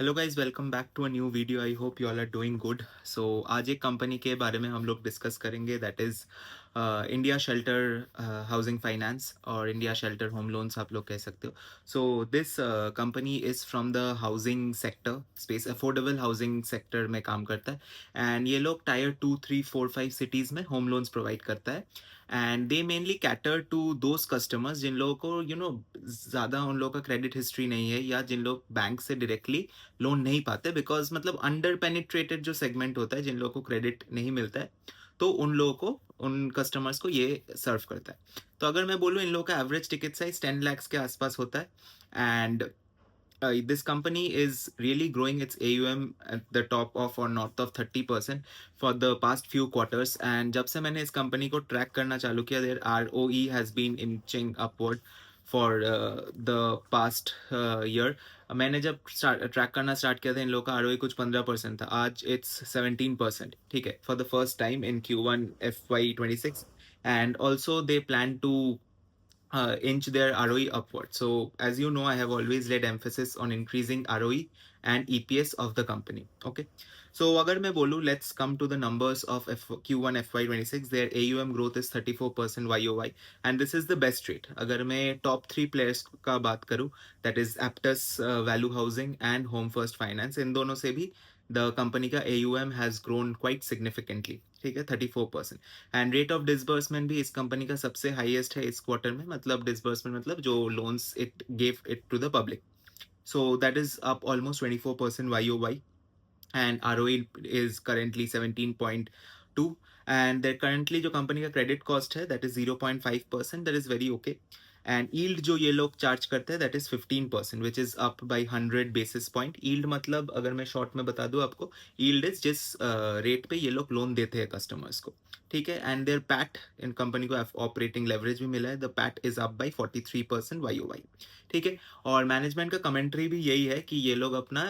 Hello guys, welcome back to a new video. I hope you all are doing good. So आज एक company के बारे में हम लोग डिस्कस करेंगे, that is India Shelter housing finance, और इंडिया शेल्टर होम लोन्स आप लोग कह सकते हो। So this company is from the housing sector space, affordable housing sector में काम करता है। एंड ये लोग टायर 2, 3, 4, 5 सिटीज़ में होम लोन्स प्रोवाइड करता है। And they mainly cater to those customers जिन लोगों को ज़्यादा उन लोगों का क्रेडिट हिस्ट्री नहीं है, या जिन लोग बैंक से डायरेक्टली लोन नहीं पाते, बिकॉज मतलब अंडर पेनिट्रेटेड जो सेगमेंट होता है, जिन लोगों को क्रेडिट नहीं मिलता है, तो उन लोगों को, उन कस्टमर्स को ये सर्व करता है। तो अगर मैं बोलूँ, इन लोगों का एवरेज टिकट साइज 10 lakhs के आसपास होता है। And this company is really growing its AUM at the top of or north of 30% for the past few quarters. And जब से मैंने इस कंपनी को ट्रैक करना चालू किया, their ROE has been inching upward for the past year. मैंने जब ट्रैक करना स्टार्ट किया था, इन लोगों का ROE कुछ 15% था, आज इट्स 17%। ठीक है, for the first time in Q1 FY26। And also they plan to inch their ROE upward. So, as you know, I have always laid emphasis on increasing ROE and EPS of the company. Okay. So, अगर मैं बोलूँ, let's come to the numbers of Q1 FY26. Their AUM growth is 34% YOY, and this is the best rate. अगर मैं top 3 players का बात करूँ, that is Aptus Value Housing and Home First Finance, इन दोनों से भी the company का AUM has grown quite significantly. ठीक है, 34%। एंड रेट ऑफ डिसबर्समेंट भी इस कंपनी का सबसे हाईएस्ट है इस क्वार्टर में। मतलब डिसबर्समेंट मतलब जो loans it gave it to the public, so that is up almost 24% YOY। and ROE is currently 17.2। and there currently जो कंपनी का क्रेडिट कॉस्ट है, that is 0.5%, that is very okay। And yield जो ये लोग charge करते हैं, that is 15%, which is up by 100 basis point। Yield मतलब अगर मैं शॉर्ट में बता दूं आपको, यील्ड इज जिस रेट पे ये लोग लोन देते हैं कस्टमर्स को। ठीक है, एंड देयर पैट, इन कंपनी को ऑपरेटिंग लेवरेज भी मिला है, the PAT is up by 43% YOY। ठीक है, और मैनेजमेंट का कमेंट्री भी यही है कि ये लोग अपना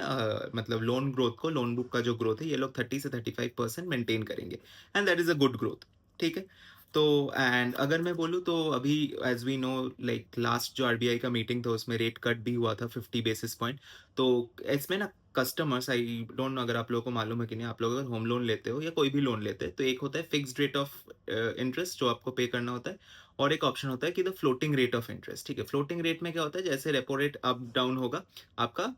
मतलब लोन ग्रोथ को, लोन बुक का जो ग्रोथ है, ये लोग 30 से 35% मेंटेन करेंगे। And that is a good growth. ठीक है, तो एंड अगर मैं बोलूँ तो अभी as we know, like last जो RBI का मीटिंग था, उसमें रेट कट भी हुआ था 50 basis point। तो इसमें ना कस्टमर्स, आई डोंट नो अगर आप लोगों को मालूम है कि नहीं, आप लोग अगर होम लोन लेते हो या कोई भी लोन लेते हैं, तो एक होता है फिक्स्ड रेट ऑफ इंटरेस्ट जो आपको पे करना होता है, और एक ऑप्शन होता है कि the floating rate of interest. ठीक है, फ्लोटिंग रेट में क्या होता है, जैसे रेपो रेट अप डाउन होगा आपका,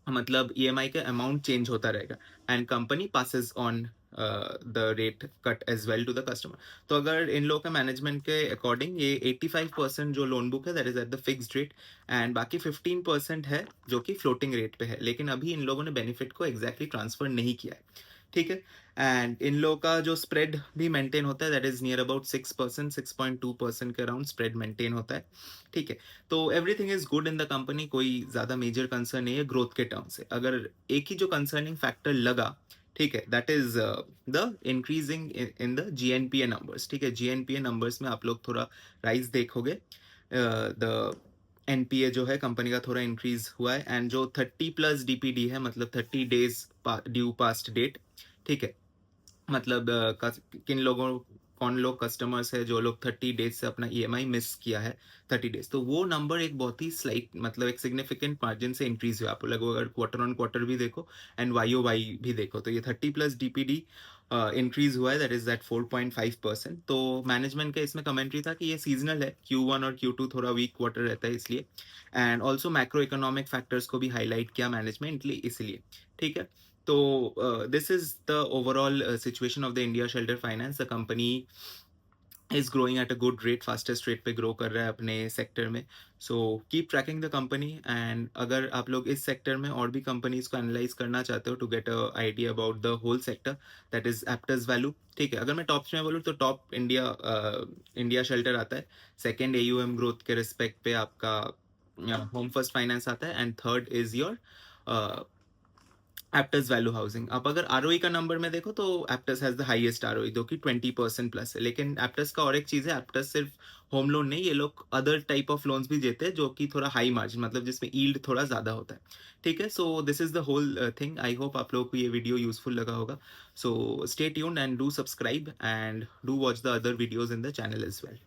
मतलब EMI का अमाउंट चेंज होता रहेगा, and company passes on the rate cut as well to the customer. तो अगर इन लोगों का मैनेजमेंट के अकॉर्डिंग ये 85% जो लोन बुक है, that is at the fixed rate, and बाकी 15% है जो कि फ्लोटिंग रेट पे है। लेकिन अभी इन लोगों ने बेनिफिट को एग्जैक्टली ट्रांसफर नहीं किया है। ठीक है, एंड इन लोगों का जो स्प्रेड भी मेंटेन होता है, दैट इज नियर अबाउट 6%, 6.2% के अराउंड स्प्रेड मेंटेन होता है। ठीक है, तो everything is good in the company, कोई ज़्यादा मेजर कंसर्न नहीं है ग्रोथ के टर्म से। अगर एक ही जो कंसर्निंग फैक्टर लगा, ठीक है, that is the increasing in the GNPA numbers. ठीक है, GNPA नंबर्स में आप लोग थोड़ा राइज देखोगे, द NPA जो है कंपनी का थोड़ा इंक्रीज हुआ है, एंड जो 30+ DPD है, मतलब 30 days ड्यू पास्ट डेट। ठीक है, मतलब किन लोगों, कौन लोग कस्टमर्स है जो लोग 30 days से अपना EMI मिस किया है, 30 days, तो वो नंबर एक बहुत ही स्लाइट, मतलब एक सिग्निफिकेंट मार्जिन से इंक्रीज हुआ। आप लोग अगर क्वार्टर ऑन क्वार्टर भी देखो एंड YOY भी देखो, तो ये 30+ DPD इंक्रीज हुआ है, दैट इज दैट 4.5%। तो मैनेजमेंट का इसमें कमेंट्री था कि ये सीजनल है, Q1 और Q2 थोड़ा वीक क्वार्टर रहता है इसलिए, and also macro economic factors को भी हाईलाइट किया मैनेजमेंट इसलिए। ठीक है, तो this is the overall situation of the India Shelter Finance. The company is growing at a good rate, fastest rate पे grow कर रहा है अपने सेक्टर में। So keep tracking the company, and अगर आप लोग इस सेक्टर में और भी कंपनीज को एनालाइज करना चाहते हो, to get a idea about the whole sector, that is Aptus Value। ठीक है, अगर मैं टॉप में बोलूँ तो टॉप इंडिया शेल्टर आता है, सेकेंड AUM ग्रोथ के रिस्पेक्ट पे आपका होम फर्स्ट फाइनेंस आता है, and third is your Aptus value housing. अब अगर ROE का नंबर में देखो, तो Aptus has the highest ROE, जो कि 20% प्लस है। लेकिन एप्टस का और एक चीज है, एप्टस सिर्फ होम लोन नहीं, ये लोग अदर टाइप ऑफ लोन्स भी देते हैं जो कि थोड़ा हाई मार्जिन, मतलब जिसमें यील्ड थोड़ा ज्यादा होता है। ठीक है, so this is the whole thing. I hope आप लोगों को ये वीडियो यूजफुल लगा होगा। So stay tuned and do subscribe, and do watch the other videos in the channel as well.